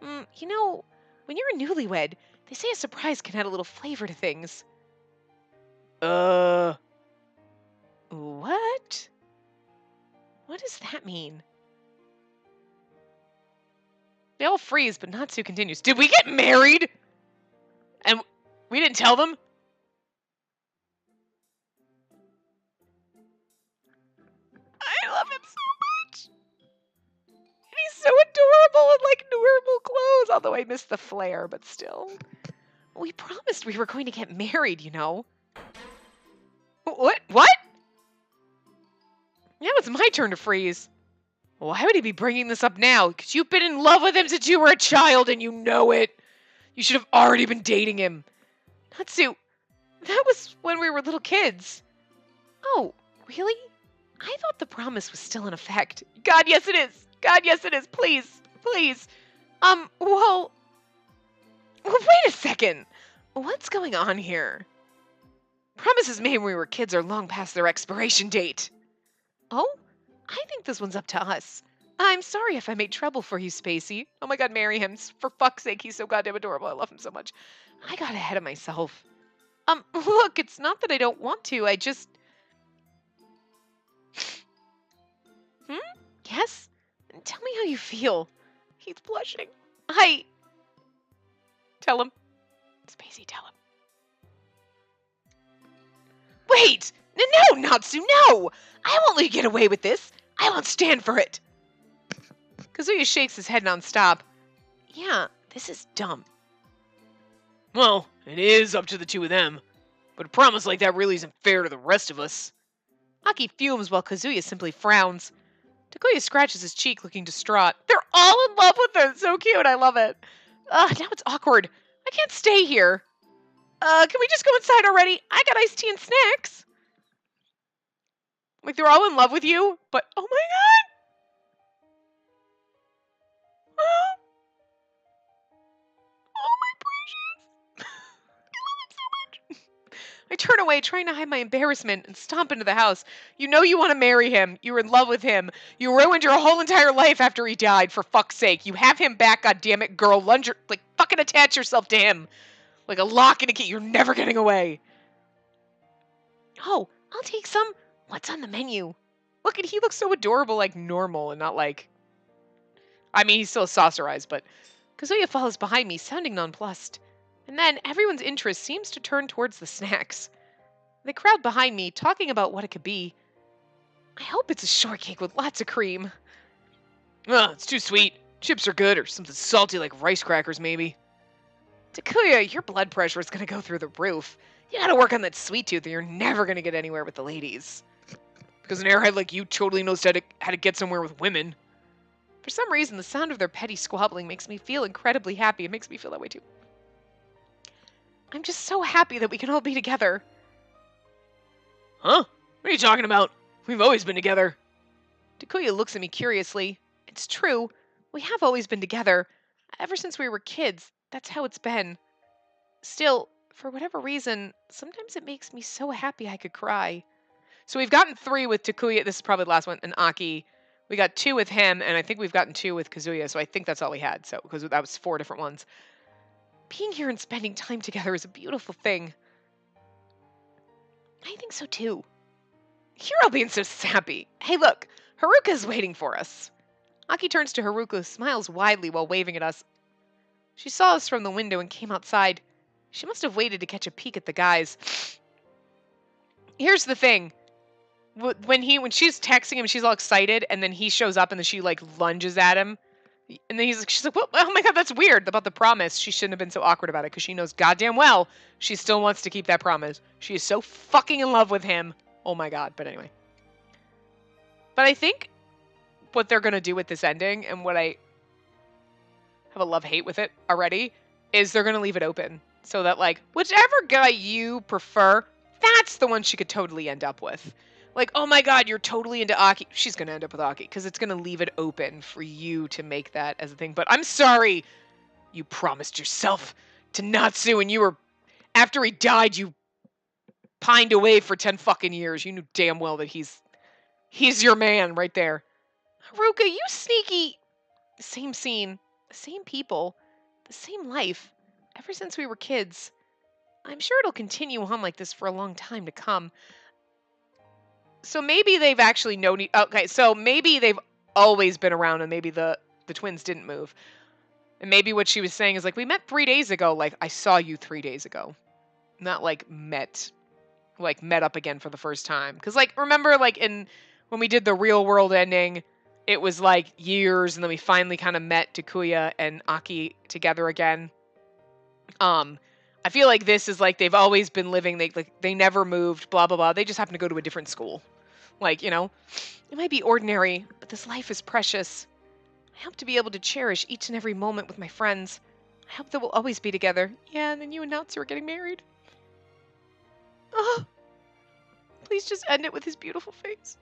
When you're a newlywed, they say a surprise can add a little flavor to things. Uh, what? What does that mean? They all freeze, but Natsu continues. Did we get married? And we didn't tell them? I love him so much. And he's so adorable in like adorable clothes. Although I miss the flare, but still. We promised we were going to get married, you know. What? What? Now it's my turn to freeze. Why would he be bringing this up now? Because you've been in love with him since you were a child and you know it. You should have already been dating him. Natsu, that was when we were little kids. Oh, really? I thought the promise was still in effect. God, yes it is. God, yes it is. Please, please. Well, wait a second. What's going on here? Promises made when we were kids are long past their expiration date. Oh? I think this one's up to us. I'm sorry if I made trouble for you, Spacey. Oh my god, marry him. For fuck's sake, he's so goddamn adorable. I love him so much. I got ahead of myself. Look, it's not that I don't want to. I just... Yes? Tell me how you feel. He's blushing. Tell him. Spacey, tell him. Wait! No, Natsu, no! I won't let you get away with this. I won't stand for it. Kazuya shakes his head non-stop. Yeah, this is dumb. Well, it is up to the two of them. But a promise like that really isn't fair to the rest of us. Aki fumes while Kazuya simply frowns. Takuya scratches his cheek, looking distraught. They're all in love with her. It's so cute. I love it. Now it's awkward. I can't stay here. Can we just go inside already? I got iced tea and snacks. Like, they're all in love with you, but oh my god! Oh my precious! I love him so much. I turn away, trying to hide my embarrassment, and stomp into the house. You know you want to marry him. You're in love with him. You ruined your whole entire life after he died, for fuck's sake. You have him back, goddammit, girl. Fucking attach yourself to him. Like a lock and a key. You're never getting away. Oh, I'll take some. What's on the menu? Look, he looks so adorable, like normal, and not like... I mean, he's still saucerized, but... Kazuya follows behind me, sounding nonplussed. And then, everyone's interest seems to turn towards the snacks. They crowd behind me, talking about what it could be. I hope it's a shortcake with lots of cream. Ugh, it's too sweet. Chips are good, or something salty like rice crackers, maybe. Takuya, your blood pressure is going to go through the roof. You gotta work on that sweet tooth, or you're never going to get anywhere with the ladies. Because an airhead like you totally knows how to get somewhere with women. For some reason, the sound of their petty squabbling makes me feel incredibly happy. It makes me feel that way too. I'm just so happy that we can all be together. Huh? What are you talking about? We've always been together. Takuya looks at me curiously. It's true. We have always been together. Ever since we were kids, that's how it's been. Still, for whatever reason, sometimes it makes me so happy I could cry. So we've gotten 3 with Takuya. This is probably the last one. And Aki. We got 2 with him, and I think we've gotten 2 with Kazuya. So I think that's all we had. So because that was 4 different ones. Being here and spending time together is a beautiful thing. I think so too. You're all being so sappy. Hey, look, Haruka is waiting for us. Aki turns to Haruka, smiles widely while waving at us. She saw us from the window and came outside. She must have waited to catch a peek at the guys. Here's the thing. When she's texting him, she's all excited, and then he shows up, and then she, like, lunges at him. And then she's like, well, oh my god, that's weird about the promise. She shouldn't have been so awkward about it, because she knows goddamn well she still wants to keep that promise. She is so fucking in love with him. Oh my god, but anyway. But I think what they're going to do with this ending, and what I have a love-hate with it already, is they're going to leave it open. So that, like, whichever guy you prefer, that's the one she could totally end up with. Like, oh my god, you're totally into Aki. She's going to end up with Aki, because it's going to leave it open for you to make that as a thing. But I'm sorry, you promised yourself to Natsu, and you were After he died, you pined away for 10 fucking years. You knew damn well that he's your man right there. Haruka, you sneaky. Same scene, the same people, the same life, ever since we were kids. I'm sure it'll continue on like this for a long time to come. So maybe they've actually known. Okay, so maybe they've always been around, and maybe the twins didn't move. And maybe what she was saying is like, we met 3 days ago. Like, I saw you 3 days ago, not like met up again for the first time. Because like, remember like when we did the real world ending, it was like years, and then we finally kind of met Takuya and Aki together again. I feel like this is like they've always been living. They never moved. Blah blah blah. They just happen to go to a different school. Like, you know, it might be ordinary, but this life is precious. I hope to be able to cherish each and every moment with my friends. I hope that we'll always be together. Yeah, and then you announced you were getting married. Oh, please just end it with his beautiful face.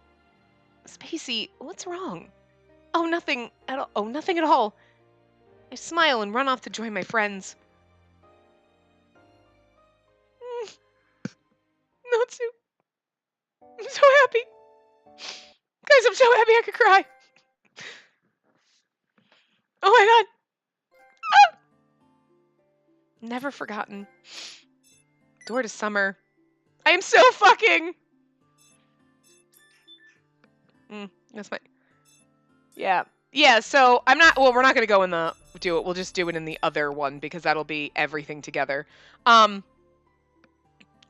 Spacey, what's wrong? Oh, nothing at all. Oh, nothing at all. I smile and run off to join my friends. Natsu, I'm so happy. Guys, I'm so happy I could cry. Oh my god. Ah! Never forgotten. Door to summer. I am so fucking... that's fine. Yeah. Yeah, so I'm not... Well, we're not going to go in the... Do it. We'll just do it in the other one, because that'll be everything together. And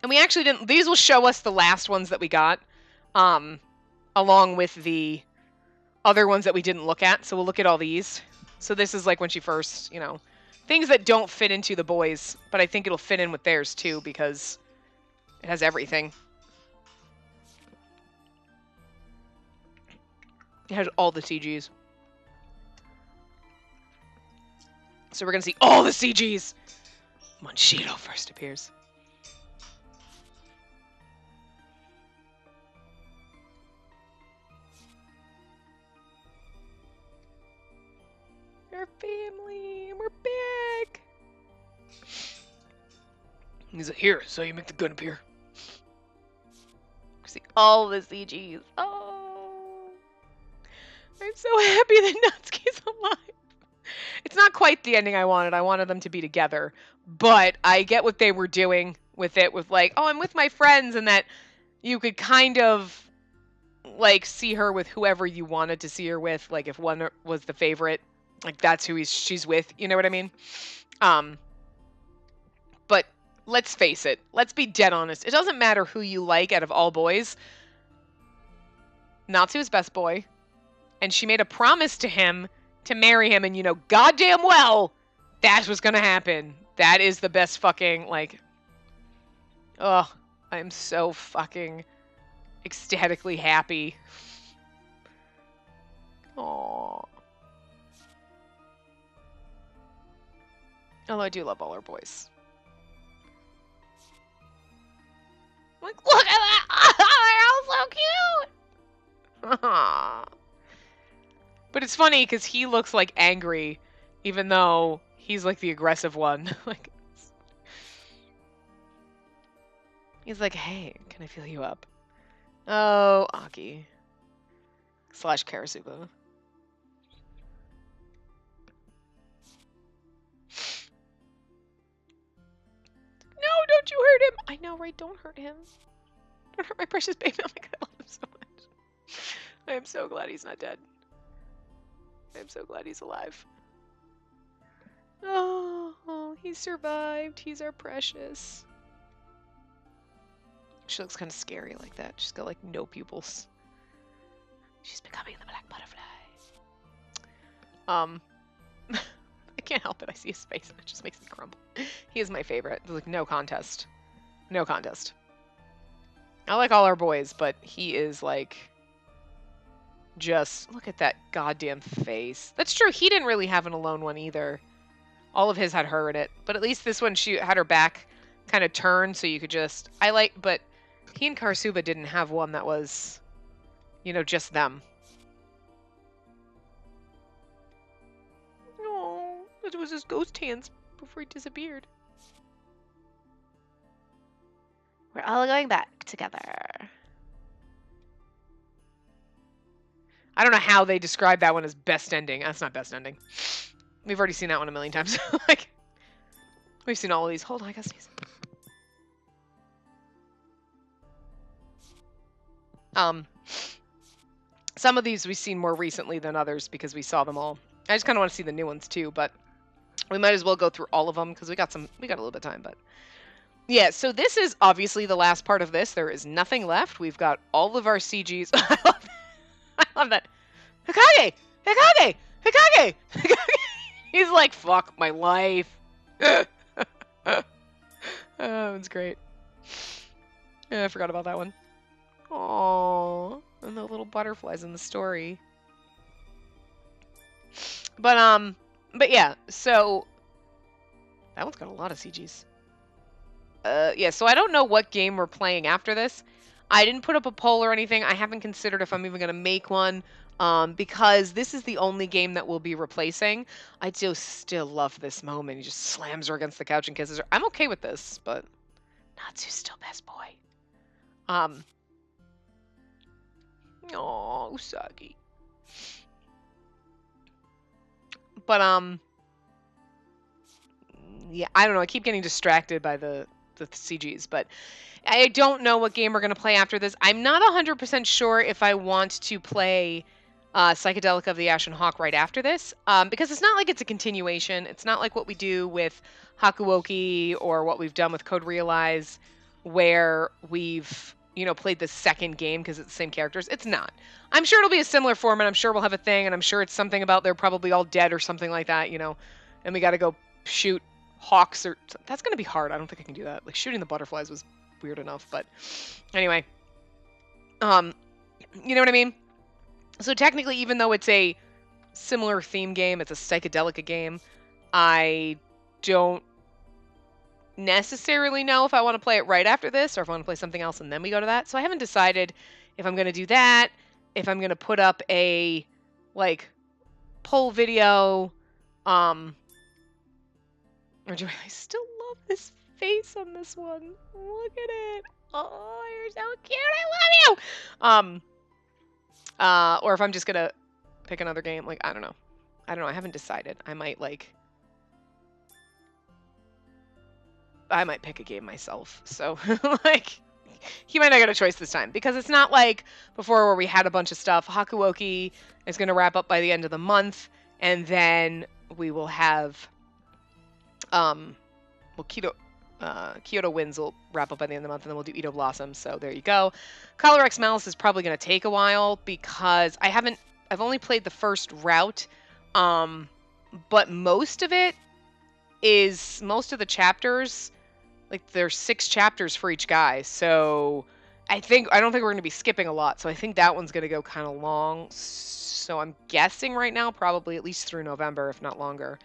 we actually didn't... These will show us the last ones that we got. Along with the other ones that we didn't look at. So we'll look at all these. So this is like when she first, you know... Things that don't fit into the boys, but I think it'll fit in with theirs too, because it has everything. It has all the CGs. So we're gonna see all the CGs! Monshiro first appears. Our family, we're back! He's like, here, so you make the gun appear. See all the CGs. Oh, I'm so happy that Natsuki's alive. It's not quite the ending I wanted. I wanted them to be together, but I get what they were doing with it. With like, oh, I'm with my friends, and that you could kind of like see her with whoever you wanted to see her with. Like if one was the favorite, like that's who she's with. You know what I mean? But let's face it. Let's be dead honest. It doesn't matter who you like out of all boys. Natsu's best boy. And she made a promise to him to marry him. And you know goddamn well that's what's going to happen. That is the best fucking, like... Oh, I'm so fucking ecstatically happy. Aww. Although I do love all our boys. Like, look at that! They're all so cute! But it's funny because he looks like angry, even though he's like the aggressive one. Like, he's like, hey, can I feel you up? Oh, Aki. / Karasuba. No, don't you hurt him! I know, right? Don't hurt him. Don't hurt my precious baby. Oh my god, I love him so much. I am so glad he's not dead. I am so glad he's alive. Oh, he survived. He's our precious. She looks kind of scary like that. She's got like no pupils. She's becoming the black butterfly. I can't help it. I see his face and it just makes me crumble. He is my favorite. There's like no contest. No contest. I like all our boys, but he is like... Just look at that goddamn face. That's true. He didn't really have an alone one either. All of his had her in it. But at least this one, she had her back kind of turned so you could just... But he and Karasuba didn't have one that was, you know, just them. Oh, it was his ghost hands before he disappeared. We're all going back together. I don't know how they describe that one as best ending. That's not best ending. We've already seen that one a million times. Like, we've seen all of these. Hold on, I gotta sneeze. Some of these we've seen more recently than others because we saw them all. I just kind of want to see the new ones too, but we might as well go through all of them because we got a little bit of time. But yeah, so this is obviously the last part of this. There is nothing left. We've got all of our CGs. I love that. Hikage! Hikage! Hikage! Hikage! He's like, fuck my life. Oh, it's great. Yeah, I forgot about that one. Aww, and the little butterflies in the story. But yeah, so that one's got a lot of CGs. Yeah, so I don't know what game we're playing after this. I didn't put up a poll or anything. I haven't considered if I'm even going to make one, because this is the only game that we'll be replacing. I do still love this moment. He just slams her against the couch and kisses her. I'm okay with this, but Natsu's still best boy. Oh, Usagi. But yeah, I don't know. I keep getting distracted by the CGs, but I don't know what game we're going to play after this. I'm not 100% sure if I want to play Psychedelica of the Ashen Hawk right after this, because it's not like it's a continuation. It's not like what we do with Hakuoki or what we've done with Code Realize, where we've, played the second game because it's the same characters. It's not. I'm sure it'll be a similar format. I'm sure we'll have a thing, and I'm sure it's something about they're probably all dead or something like that, and we got to go shoot hawks or... That's going to be hard. I don't think I can do that. Like, shooting the butterflies was weird enough, but anyway. You know what I mean? So technically, even though it's a similar theme game, it's a Psychedelica game, I don't necessarily know if I want to play it right after this or if I want to play something else and then we go to that. So I haven't decided if I'm going to do that, if I'm going to put up a, poll video, or do I still love this face on this one? Look at it. Oh, you're so cute. I love you. Or if I'm just going to pick another game. I don't know. I haven't decided. I might pick a game myself. So, he might not get a choice this time. Because it's not like before where we had a bunch of stuff. Hakuoki is going to wrap up by the end of the month. And then we will have... Kyoto Winds will wrap up by the end of the month, and then we'll do Edo Blossom, so there you go. Color X Malice is probably going to take a while, because I've only played the first route, but most of the chapters, there's 6 chapters for each guy, so I don't think we're going to be skipping a lot, so I think that one's going to go kind of long, so I'm guessing right now probably at least through November, if not longer.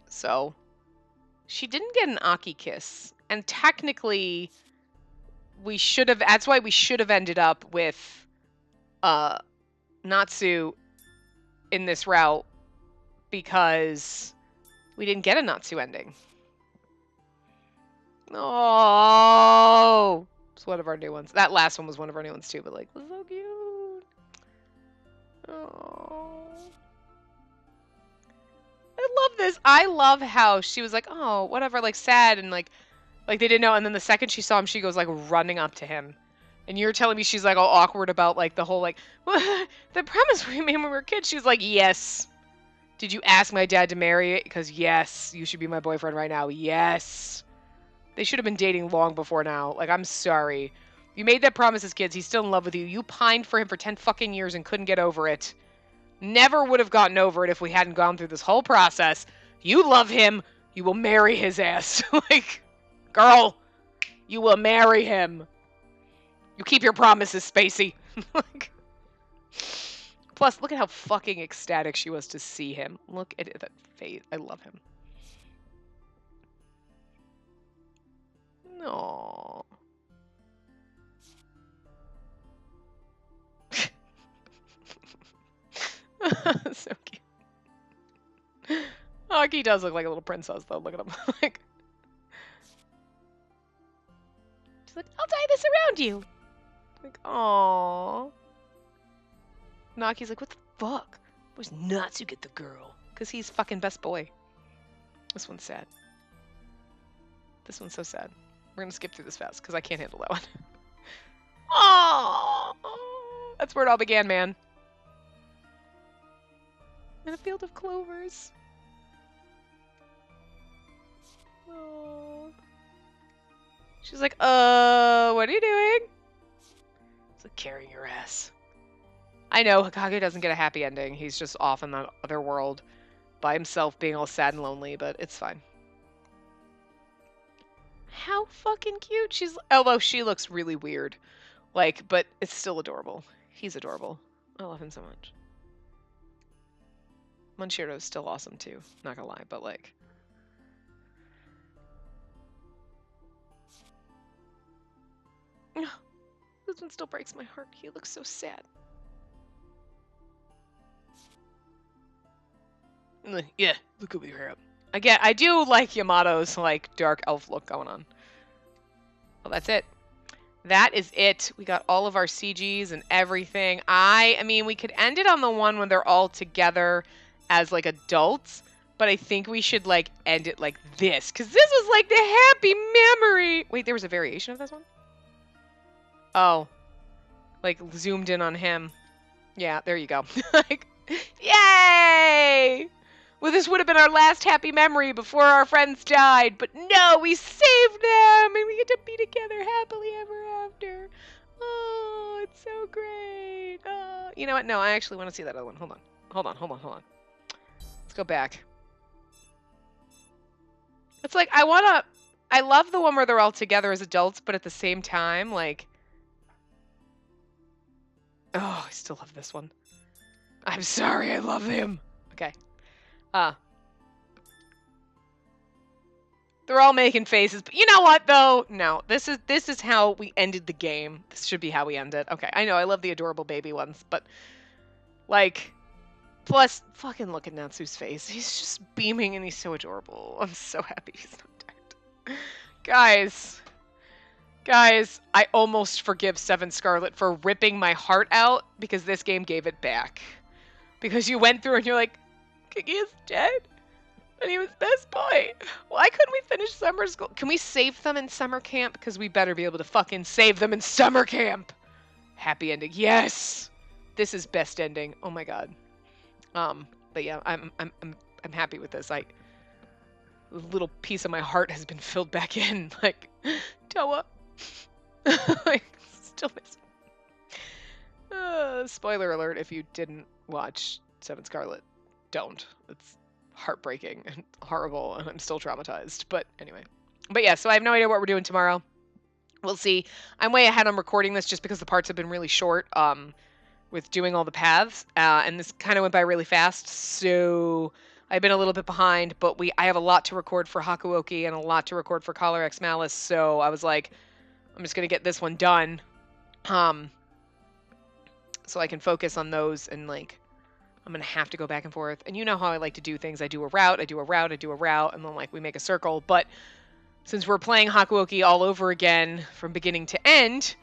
So, she didn't get an Aki kiss, and technically, that's why we should have ended up with, Natsu in this route, because we didn't get a Natsu ending. Oh, it's one of our new ones. That last one was one of our new ones too, but it was so cute. Oh. I love this. I love how she was like, oh, whatever, sad, and like they didn't know. And then the second she saw him, she goes running up to him. And you're telling me she's all awkward about the whole well, the premise we made when we were kids. She's like, yes. Did you ask my dad to marry it? Because yes, you should be my boyfriend right now. Yes. They should have been dating long before now. I'm sorry. You made that promise as kids. He's still in love with you. You pined for him for 10 fucking years and couldn't get over it. Never would have gotten over it if we hadn't gone through this whole process. You love him. You will marry his ass. Girl, you will marry him. You keep your promises, Spacey. Plus, look at how fucking ecstatic she was to see him. Look at that face. I love him. Aww. So cute. Aki does look like a little princess, though. Look at him. She's like, I'll tie this around you. Like, aww. Naki's like, what the fuck? Boys nuts, you get the girl. Because he's fucking best boy. This one's sad. This one's so sad. We're gonna skip through this fast because I can't handle that one. Aww. That's where it all began, man. In a field of clovers. Aww. She's like, what are you doing? It's like carrying your ass. I know Hokage doesn't get a happy ending. He's just off in that other world by himself being all sad and lonely, but it's fine. How fucking cute. She's, although she looks really weird. Like, but it's still adorable. He's adorable. I love him so much. Monchiro's still awesome too. Not gonna lie, but like. This one still breaks my heart. He looks so sad. Yeah, look over your hair up. Again, I do like Yamato's like dark elf look going on. Well, that's it. That is it. We got all of our CGs and everything. I mean, we could end it on the one when they're all together as like adults, but I think we should like end it like this, because this was like the happy memory. Wait, there was a variation of this one? Oh, like zoomed in on him. Yeah, there you go. Like, yay! Well, this would have been our last happy memory before our friends died, but no, we saved them, and we get to be together happily ever after. Oh, it's so great. Oh, you know what? No, I actually want to see that other one. Hold on. Let's go back. It's like, I love the one where they're all together as adults, but at the same time, like, oh, I still love this one. I'm sorry, I love him. Okay. They're all making faces, but you know what though? No, this is how we ended the game. This should be how we end it. Okay, I know I love the adorable baby ones, but like, plus fucking look at Natsu's face. He's just beaming and he's so adorable. I'm so happy he's not dead. Guys, I almost forgive Seven Scarlet for ripping my heart out because this game gave it back. Because you went through and you're like, Kiki is dead? And he was best boy. Why couldn't we finish summer school? Can we save them in summer camp? Because we better be able to fucking save them in summer camp. Happy ending. Yes! This is best ending. Oh my god. But yeah, I'm happy with this. A little piece of my heart has been filled back in. Like, Toa. Like, still missing. Spoiler alert, if you didn't watch Seven Scarlet, don't. It's heartbreaking and horrible, and I'm still traumatized. But anyway. But yeah, so I have no idea what we're doing tomorrow. We'll see. I'm way ahead on recording this just because the parts have been really short with doing all the paths. And this kind of went by really fast, so I've been a little bit behind. But I have a lot to record for Hakuoki and a lot to record for Collar X Malice, so I was like, I'm just going to get this one done. So I can focus on those, and like, I'm going to have to go back and forth. And you know how I like to do things. I do a route, and then like we make a circle. But since we're playing Hakuoki all over again from beginning to end,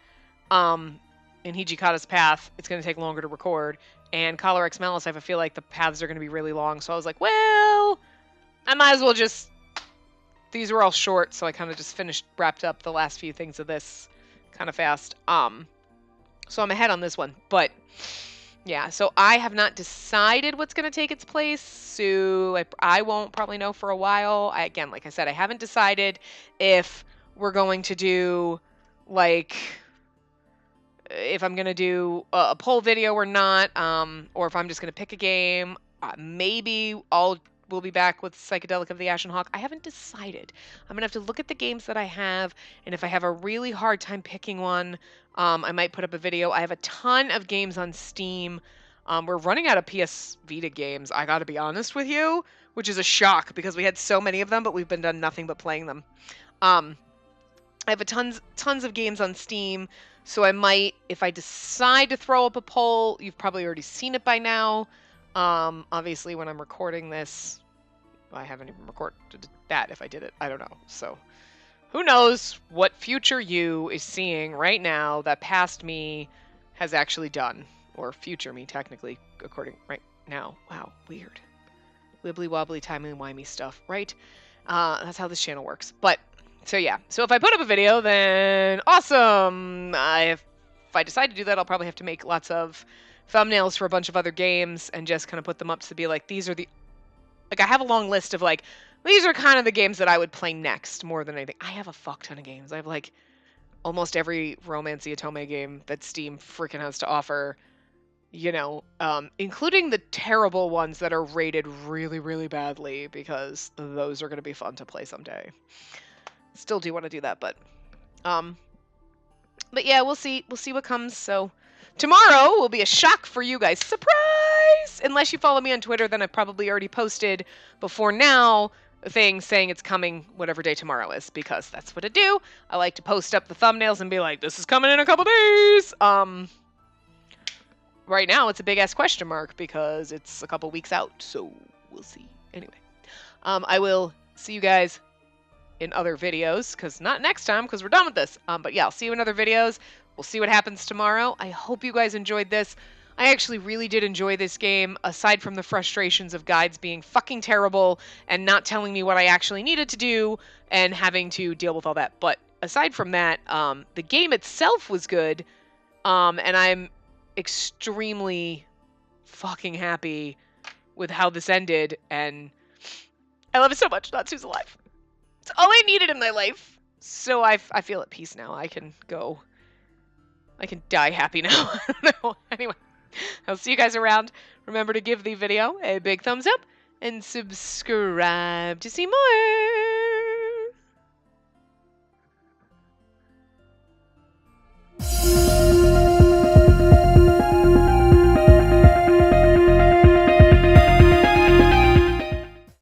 in Hijikata's path, it's going to take longer to record. And Collar X Malice, I feel like the paths are going to be really long. So I was like, well, I might as well just... These were all short, so I kind of just wrapped up the last few things of this kind of fast. So I'm ahead on this one. But, yeah, so I have not decided what's going to take its place. So I won't probably know for a while. Again, like I said, I haven't decided if we're going to do, like... if I'm going to do a poll video or not, or if I'm just going to pick a game. Maybe we'll be back with Psychedelica of the Ashen Hawk. I haven't decided. I'm going to have to look at the games that I have, and if I have a really hard time picking one, I might put up a video. I have a ton of games on Steam. We're running out of PS Vita games, I got to be honest with you, which is a shock because we had so many of them, but we've been done nothing but playing them. I have tons of games on Steam. So I might, if I decide to throw up a poll, you've probably already seen it by now. Obviously, when I'm recording this, I haven't even recorded that if I did it. I don't know. So Who knows what future you is seeing right now that past me has actually done. Or future me, technically, according right now. Wow, weird. Wibbly wobbly, timely wimey stuff, right? That's how this channel works. But, so yeah. So if I put up a video, then awesome! If I decide to do that, I'll probably have to make lots of thumbnails for a bunch of other games and just kind of put them up to be like, these are the... Like, I have a long list of, like, these are kind of the games that I would play next more than anything. I have a fuck ton of games. I have, like, almost every Romance Atome game that Steam freaking has to offer, you know, including the terrible ones that are rated really, really badly, because those are going to be fun to play someday. Still do want to do that, but yeah, we'll see. We'll see what comes. So tomorrow will be a shock for you guys. Surprise! Unless you follow me on Twitter, then I've probably already posted before now a thing saying it's coming whatever day tomorrow is, because that's what I do. I like to post up the thumbnails and be like, this is coming in a couple days. Right now it's a big ass question mark because it's a couple weeks out, so we'll see. Anyway, I will see you guys in other videos, because not next time, because we're done with this. But yeah, I'll see you in other videos. We'll see what happens tomorrow. I hope you guys enjoyed this. I actually really did enjoy this game, aside from the frustrations of guides being fucking terrible and not telling me what I actually needed to do and having to deal with all that. But aside from that, the game itself was good, and I'm extremely fucking happy with how this ended, and I love it so much. Natsu's alive. It's all I needed in my life. So I feel at peace now. I can die happy now. I don't know. Anyway, I'll see you guys around. Remember to give the video a big thumbs up and subscribe to see more.